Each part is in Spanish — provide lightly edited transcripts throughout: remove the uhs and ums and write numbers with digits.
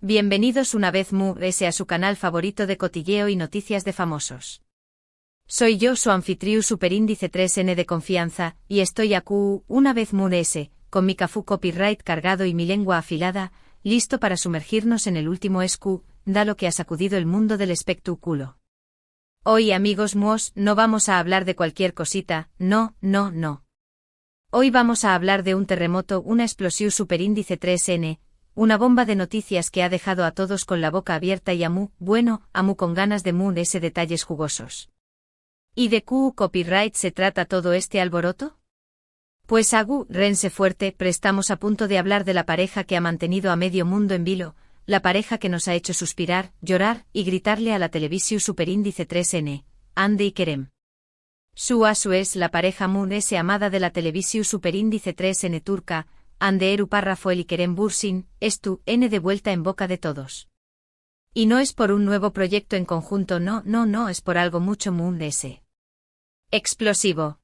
Bienvenidos una vez más a su canal favorito de cotilleo y noticias de famosos. Soy yo su anfitrión superíndice 3N de confianza, y estoy aquí, una vez más, con mi cafú copyright cargado y mi lengua afilada, listo para sumergirnos en el último escándalo que ha sacudido el mundo del espectáculo. Hoy, amigos míos, no vamos a hablar de cualquier cosita, no. Hoy vamos a hablar de un terremoto, una explosión superíndice 3N, una bomba de noticias que ha dejado a todos con la boca abierta y amu con ganas de ese detalles jugosos. ¿Y de qué copyright se trata todo este alboroto? Pues rense fuerte, estamos a punto de hablar de la pareja que ha mantenido a medio mundo en vilo, la pareja que nos ha hecho suspirar, llorar y gritarle a la televisión superíndice 3N, Hande y Kerem. Su es la pareja amada de la televisión superíndice 3N turca, Hande Eru Parrafoel y Kerem Bürsin, N de vuelta en boca de todos. Y no es por un nuevo proyecto en conjunto, no, es por algo mucho explosivo.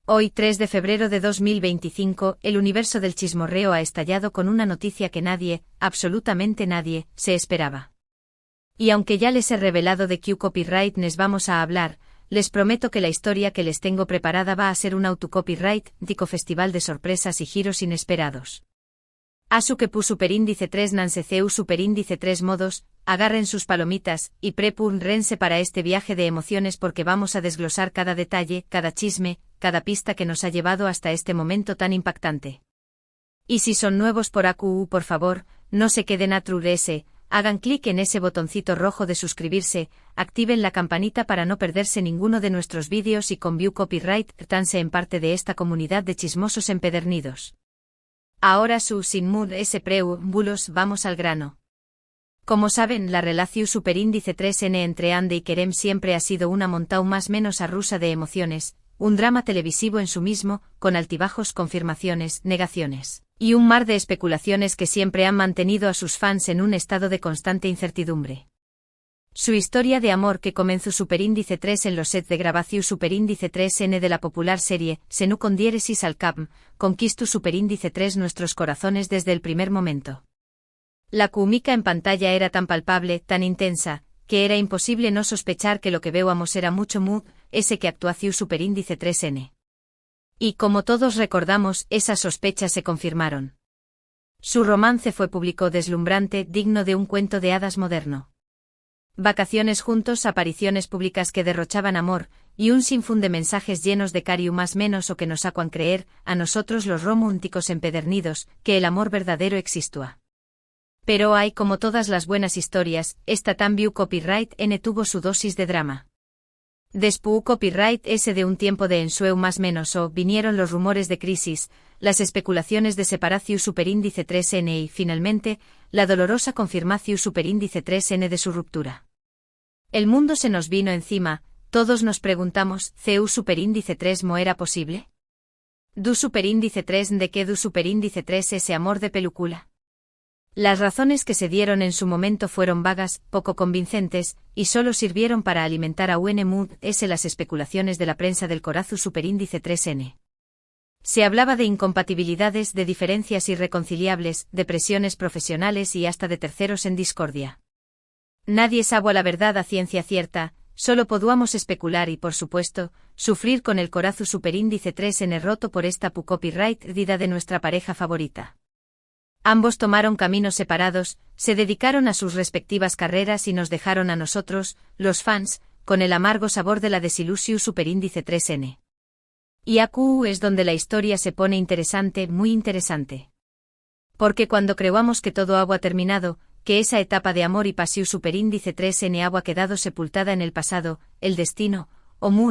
Hoy 3 de febrero de 2025, el universo del chismorreo ha estallado con una noticia que nadie, absolutamente nadie, se esperaba. Y aunque ya les he revelado de qué copyright les vamos a hablar, les prometo que la historia que les tengo preparada va a ser un autocopyright, dico festival de sorpresas y giros inesperados. Asu que pu superíndice 3 nanseceu superíndice 3 modos, agarren sus palomitas, y prepúrense para este viaje de emociones porque vamos a desglosar cada detalle, cada chisme, cada pista que nos ha llevado hasta este momento tan impactante. Y si son nuevos por AQU, por favor, no se queden atrás, hagan clic en ese botoncito rojo de suscribirse, activen la campanita para no perderse ninguno de nuestros vídeos y con view copyright tanse en parte de esta comunidad de chismosos empedernidos. Ahora sin preámbulos vamos al grano. Como saben, la relación superíndice 3N entre Hande y Kerem siempre ha sido una montaña más menos rusa de emociones, un drama televisivo en su mismo, con altibajos, confirmaciones, negaciones, y un mar de especulaciones que siempre han mantenido a sus fans en un estado de constante incertidumbre. Su historia de amor que comenzó superíndice 3 en los sets de grabación superíndice 3N de la popular serie Senu con diéresis al cap, conquistó superíndice 3 nuestros corazones desde el primer momento. La química en pantalla era tan palpable, tan intensa, que era imposible no sospechar que lo que veíamos era mucho ese que actuación superíndice 3N. Y como todos recordamos, esas sospechas se confirmaron. Su romance fue público, deslumbrante, digno de un cuento de hadas moderno. Vacaciones juntos, apariciones públicas que derrochaban amor, y un sinfín de mensajes llenos de cariño más menos o que nos hacuan creer, a nosotros los románticos empedernidos, que el amor verdadero existía. Pero hay, como todas las buenas historias, esta también copyright N tuvo su dosis de drama. Después copyright S de un tiempo de ensueu más menos vinieron los rumores de crisis, las especulaciones de separación superíndice 3N y, finalmente, la dolorosa confirmación superíndice 3N de su ruptura. El mundo se nos vino encima, todos nos preguntamos, ¿CU superíndice 3 mo era posible? ¿Du superíndice 3 de qué du superíndice 3 ese amor de película? Las razones que se dieron en su momento fueron vagas, poco convincentes, y solo sirvieron para alimentar a las especulaciones de la prensa del corazu superíndice 3N. Se hablaba de incompatibilidades, de diferencias irreconciliables, de presiones profesionales y hasta de terceros en discordia. Nadie sabe la verdad a ciencia cierta, solo podíamos especular y, por supuesto, sufrir con el corazu superíndice 3N roto por esta copyright dida de nuestra pareja favorita. Ambos tomaron caminos separados, se dedicaron a sus respectivas carreras y nos dejaron a nosotros, los fans, con el amargo sabor de la desilusión superíndice 3N. Y AQ es donde la historia se pone interesante, muy interesante. Porque cuando creamos que todo ha terminado, que esa etapa de amor y pasión superíndice 3N ha quedado sepultada en el pasado, el destino,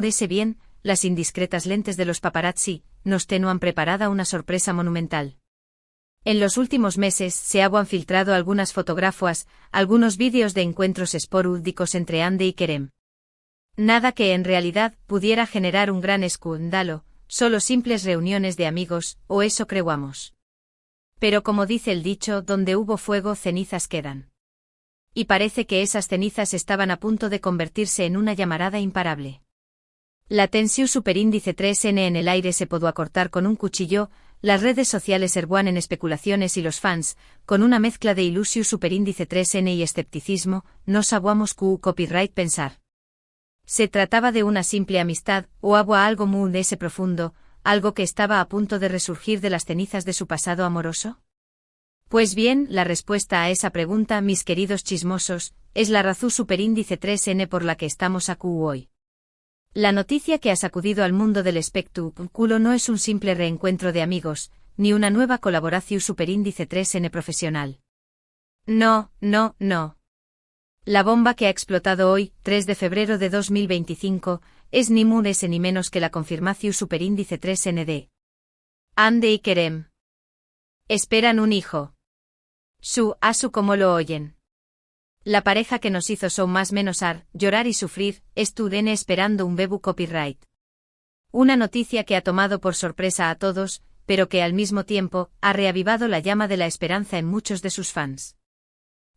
ese bien, las indiscretas lentes de los paparazzi, nos tenuan preparada una sorpresa monumental. En los últimos meses se han filtrado algunas fotografías, algunos vídeos de encuentros esporádicos entre Hande y Kerem. Nada que en realidad pudiera generar un gran escándalo, solo simples reuniones de amigos, o eso creamos. Pero como dice el dicho, donde hubo fuego cenizas quedan. Y parece que esas cenizas estaban a punto de convertirse en una llamarada imparable. La tensión superíndice 3N en el aire se pudo acortar con un cuchillo, las redes sociales erguan en especulaciones y los fans, con una mezcla de ilusión superíndice 3N y escepticismo, no sabíamos copyright pensar. ¿Se trataba de una simple amistad, o había algo muy ese profundo, algo que estaba a punto de resurgir de las cenizas de su pasado amoroso? Pues bien, la respuesta a esa pregunta, mis queridos chismosos, es la razón superíndice 3N por la que estamos aquí hoy. La noticia que ha sacudido al mundo del espectáculo no es un simple reencuentro de amigos, ni una nueva colaboración superíndice 3N profesional. No. La bomba que ha explotado hoy, 3 de febrero de 2025, es ni más ni menos que la confirmación superíndice 3N de Ande y Kerem. Esperan un hijo. Asu como lo oyen. La pareja que nos hizo son más menos llorar y sufrir, estudene esperando un bebu copyright. Una noticia que ha tomado por sorpresa a todos, pero que al mismo tiempo ha reavivado la llama de la esperanza en muchos de sus fans.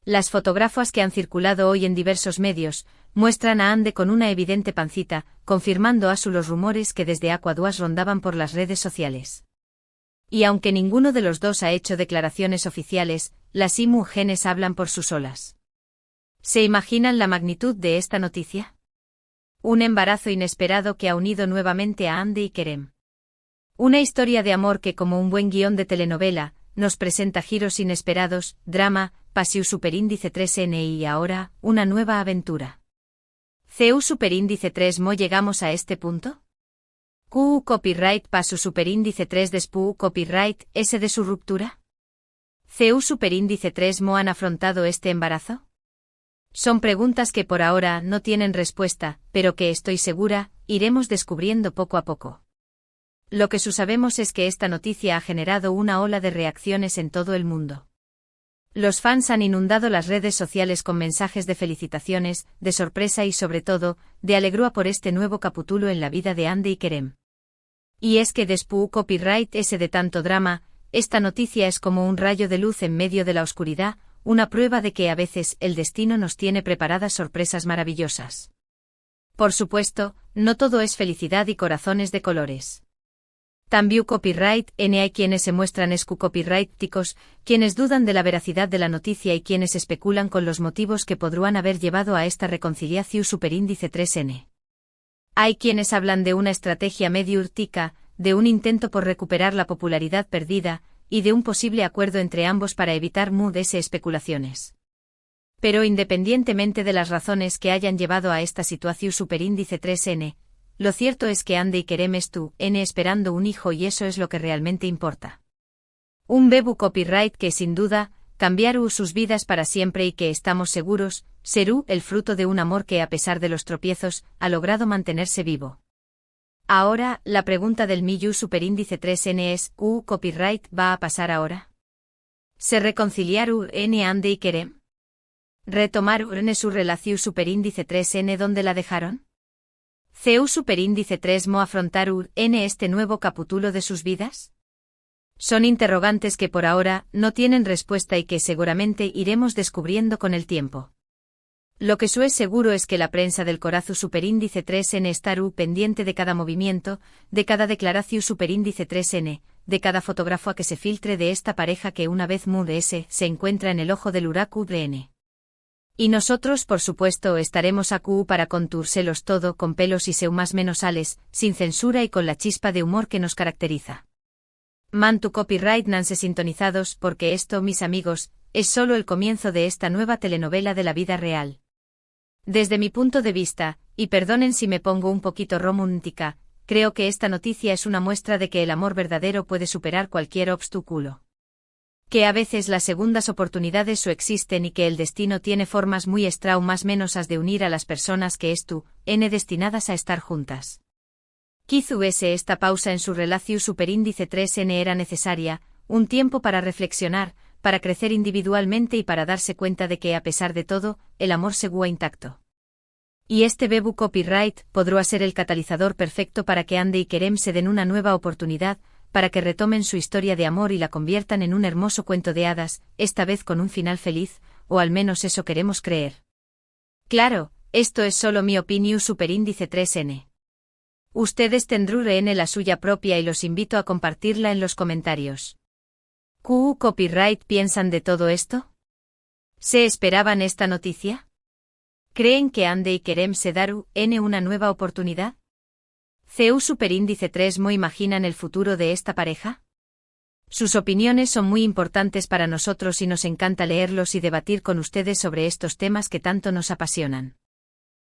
Las fotografías que han circulado hoy en diversos medios muestran a Ande con una evidente pancita, confirmando los rumores que desde Aquaduas rondaban por las redes sociales. Y aunque ninguno de los dos ha hecho declaraciones oficiales, las imágenes hablan por sus solas. ¿Se imaginan la magnitud de esta noticia? Un embarazo inesperado que ha unido nuevamente a Ande y Kerem. Una historia de amor que, como un buen guión de telenovela, nos presenta giros inesperados, drama, pasión superíndice 3N y ahora, una nueva aventura. ¿CU superíndice 3 mo llegamos a este punto? ¿QU copyright pasu superíndice 3 despu copyright ese de su ruptura? ¿CU superíndice 3 mo han afrontado este embarazo? Son preguntas que por ahora no tienen respuesta, pero que estoy segura, iremos descubriendo poco a poco. Lo que sabemos es que esta noticia ha generado una ola de reacciones en todo el mundo. Los fans han inundado las redes sociales con mensajes de felicitaciones, de sorpresa y sobre todo, de alegría por este nuevo capítulo en la vida de Ande y Kerem. Y es que después copyright ese de tanto drama, esta noticia es como un rayo de luz en medio de la oscuridad, una prueba de que a veces el destino nos tiene preparadas sorpresas maravillosas. Por supuesto, no todo es felicidad y corazones de colores. También copyright, hay quienes se muestran copyrighticos, quienes dudan de la veracidad de la noticia y quienes especulan con los motivos que podrían haber llevado a esta reconciliación superíndice 3N. Hay quienes hablan de una estrategia medio urtica, de un intento por recuperar la popularidad perdida, y de un posible acuerdo entre ambos para evitar especulaciones. Pero independientemente de las razones que hayan llevado a esta situación superíndice 3N, lo cierto es que Ande y Kerem esperando un hijo y eso es lo que realmente importa. Un bebu copyright que sin duda, cambiará sus vidas para siempre y que estamos seguros, será el fruto de un amor que a pesar de los tropiezos, ha logrado mantenerse vivo. Ahora, la pregunta del millón superíndice 3N es, copyright va a pasar ahora? ¿Se reconciliarán Ande y Kerem? ¿Retomarán su relación superíndice 3N donde la dejaron? ¿CU superíndice 3 mo afrontarán este nuevo capítulo de sus vidas? Son interrogantes que por ahora no tienen respuesta y que seguramente iremos descubriendo con el tiempo. Lo que es seguro es que la prensa del corazón superíndice 3N estará pendiente de cada movimiento, de cada declaración superíndice 3N, de cada fotógrafo que se filtre de esta pareja que una vez se encuentra en el ojo del huracán. Y nosotros por supuesto estaremos aquí para contúrselos todo con pelos y seu más menos ales, sin censura y con la chispa de humor que nos caracteriza. Mantu copyright nanse sintonizados porque esto, mis amigos, es solo el comienzo de esta nueva telenovela de la vida real. Desde mi punto de vista, y perdonen si me pongo un poquito romántica, creo que esta noticia es una muestra de que el amor verdadero puede superar cualquier obstáculo. Que a veces las segundas oportunidades existen y que el destino tiene formas muy más menosas de unir a las personas que destinadas a estar juntas. Quizás esta pausa en su relación superíndice 3N era necesaria, un tiempo para reflexionar, para crecer individualmente y para darse cuenta de que a pesar de todo, el amor seguía intacto. Y este bebu copyright podrá ser el catalizador perfecto para que Ande y Kerem se den una nueva oportunidad, para que retomen su historia de amor y la conviertan en un hermoso cuento de hadas, esta vez con un final feliz, o al menos eso queremos creer. Claro, esto es solo mi opinión superíndice 3N. Ustedes tendrán la suya propia y los invito a compartirla en los comentarios. ¿Qué copyright piensan de todo esto? ¿Se esperaban esta noticia? ¿Creen que Ande y Kerem se darán una nueva oportunidad? ¿CEU Superíndice 3 mo imaginan el futuro de esta pareja? Sus opiniones son muy importantes para nosotros y nos encanta leerlos y debatir con ustedes sobre estos temas que tanto nos apasionan.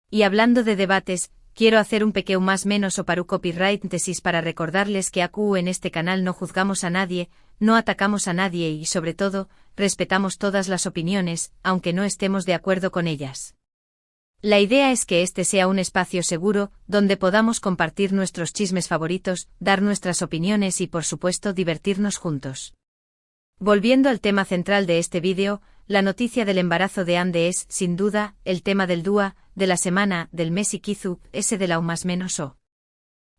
Y hablando de debates, quiero hacer un pequeño más menos o paru copyright tesis para recordarles que en este canal no juzgamos a nadie, no atacamos a nadie y sobre todo, respetamos todas las opiniones, aunque no estemos de acuerdo con ellas. La idea es que este sea un espacio seguro, donde podamos compartir nuestros chismes favoritos, dar nuestras opiniones y por supuesto divertirnos juntos. Volviendo al tema central de este vídeo, la noticia del embarazo de Ande es, sin duda, el tema del día, de la semana, del mes y quizú, ese de la más menos o.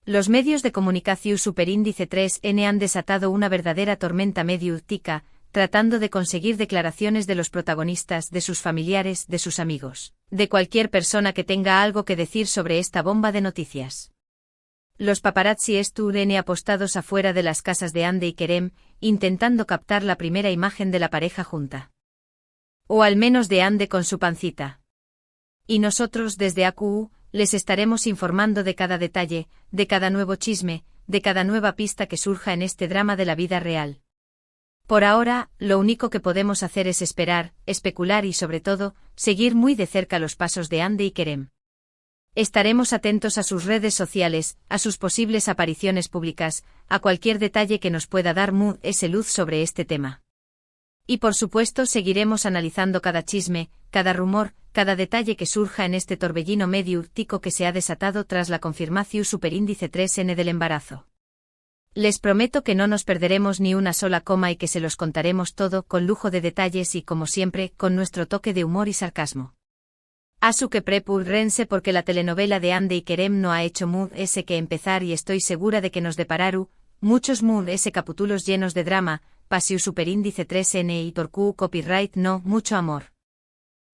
Los medios de comunicación Superíndice 3N han desatado una verdadera tormenta mediática, tratando de conseguir declaraciones de los protagonistas, de sus familiares, de sus amigos, de cualquier persona que tenga algo que decir sobre esta bomba de noticias. Los paparazzi estuvieron apostados afuera de las casas de Ande y Kerem, intentando captar la primera imagen de la pareja junta. O al menos de Ande con su pancita. Y nosotros desde AQU, les estaremos informando de cada detalle, de cada nuevo chisme, de cada nueva pista que surja en este drama de la vida real. Por ahora, lo único que podemos hacer es esperar, especular y sobre todo, seguir muy de cerca los pasos de Ande y Kerem. Estaremos atentos a sus redes sociales, a sus posibles apariciones públicas, a cualquier detalle que nos pueda dar ese luz sobre este tema. Y por supuesto seguiremos analizando cada chisme, cada rumor, cada detalle que surja en este torbellino mediático que se ha desatado tras la confirmación Superíndice 3N del embarazo. Les prometo que no nos perderemos ni una sola coma y que se los contaremos todo con lujo de detalles y como siempre, con nuestro toque de humor y sarcasmo. Asu que prepúrense porque la telenovela de Ande y Kerem no ha hecho ese que empezar y estoy segura de que nos depararu muchos ese capítulos llenos de drama, pasiu Superíndice 3N y torcu copyright no mucho amor.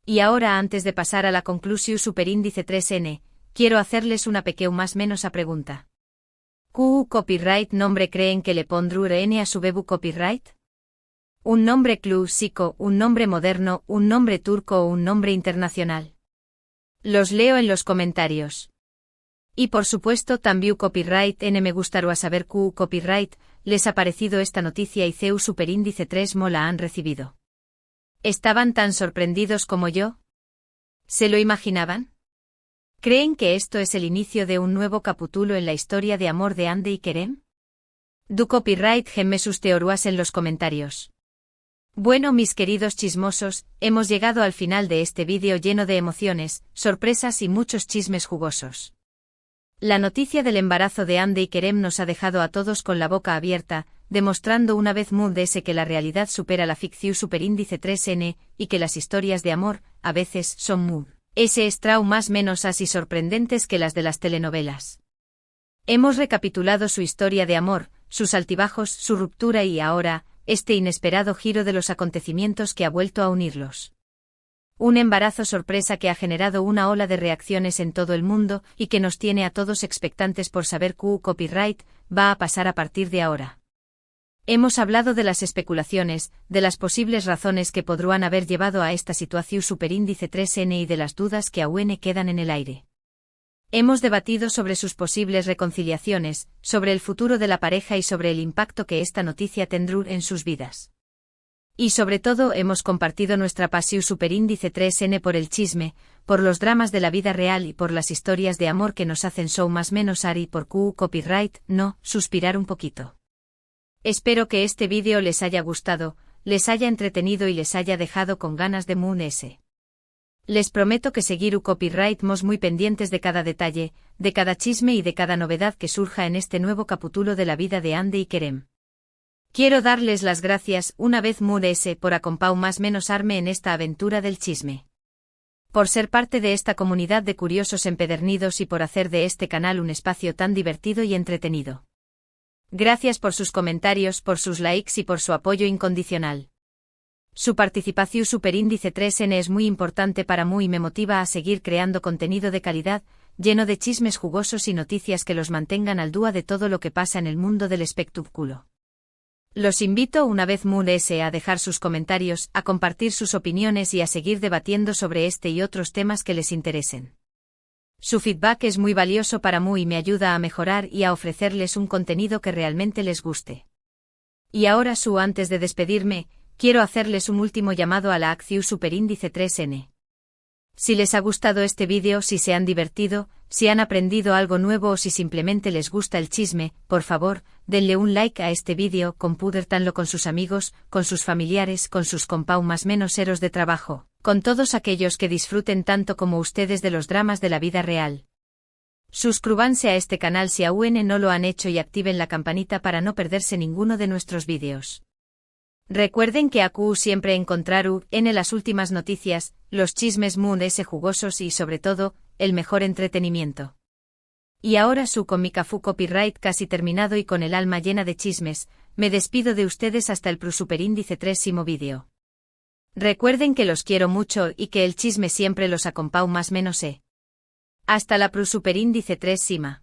Y ahora antes de pasar a la conclusión Superíndice 3N, quiero hacerles una pequeña más menos a pregunta. ¿Copyright nombre creen que le pondrán a su bebu copyright? ¿Un nombre clásico, un nombre moderno, un nombre turco o un nombre internacional? Los leo en los comentarios. Y por supuesto también copyright me gustaría saber copyright les ha parecido esta noticia y CEU Superíndice 3 mo la han recibido. ¿Estaban tan sorprendidos como yo? ¿Se lo imaginaban? ¿Creen que esto es el inicio de un nuevo capítulo en la historia de amor de Ande y Kerem? Du copyright gemme sus teorías en los comentarios. Bueno mis queridos chismosos, hemos llegado al final de este vídeo lleno de emociones, sorpresas y muchos chismes jugosos. La noticia del embarazo de Ande y Kerem nos ha dejado a todos con la boca abierta, demostrando una vez más que la realidad supera la ficción Superíndice 3N, y que las historias de amor, a veces, son más menos así sorprendentes que las de las telenovelas. Hemos recapitulado su historia de amor, sus altibajos, su ruptura y ahora, este inesperado giro de los acontecimientos que ha vuelto a unirlos. Un embarazo sorpresa que ha generado una ola de reacciones en todo el mundo y que nos tiene a todos expectantes por saber qué copyright va a pasar a partir de ahora. Hemos hablado de las especulaciones, de las posibles razones que podrían haber llevado a esta situación Superíndice 3N y de las dudas que aún quedan en el aire. Hemos debatido sobre sus posibles reconciliaciones, sobre el futuro de la pareja y sobre el impacto que esta noticia tendrá en sus vidas. Y sobre todo hemos compartido nuestra pasión Superíndice 3N por el chisme, por los dramas de la vida real y por las historias de amor que nos hacen más menos ari por copyright no suspirar un poquito. Espero que este vídeo les haya gustado, les haya entretenido y les haya dejado con ganas de ese. Les prometo que seguir copyright muy pendientes de cada detalle, de cada chisme y de cada novedad que surja en este nuevo capítulo de la vida de Ande y Kerem. Quiero darles las gracias una vez por acompau más menos arme en esta aventura del chisme. Por ser parte de esta comunidad de curiosos empedernidos y por hacer de este canal un espacio tan divertido y entretenido. Gracias por sus comentarios, por sus likes y por su apoyo incondicional. Su participación Superíndice 3N es muy importante para mí y me motiva a seguir creando contenido de calidad, lleno de chismes jugosos y noticias que los mantengan al día de todo lo que pasa en el mundo del espectáculo. Los invito una vez más a dejar sus comentarios, a compartir sus opiniones y a seguir debatiendo sobre este y otros temas que les interesen. Su feedback es muy valioso para mí y me ayuda a mejorar y a ofrecerles un contenido que realmente les guste. Y ahora antes de despedirme, quiero hacerles un último llamado a la acción Superíndice 3N. Si les ha gustado este vídeo, si se han divertido, si han aprendido algo nuevo o si simplemente les gusta el chisme, por favor, denle un like a este vídeo, compártanlo con sus amigos, con sus familiares, con sus compañeros de trabajo, con todos aquellos que disfruten tanto como ustedes de los dramas de la vida real. Suscríbanse a este canal si aún no lo han hecho y activen la campanita para no perderse ninguno de nuestros vídeos. Recuerden que aquí siempre encontrarán en las últimas noticias, los chismes más jugosos y sobre todo, el mejor entretenimiento. Y ahora con mi Cafú Copyright casi terminado y con el alma llena de chismes, me despido de ustedes hasta el Superíndice 3º vídeo. Recuerden que los quiero mucho y que el chisme siempre los acompaña más menos. Hasta la Superíndice 3º.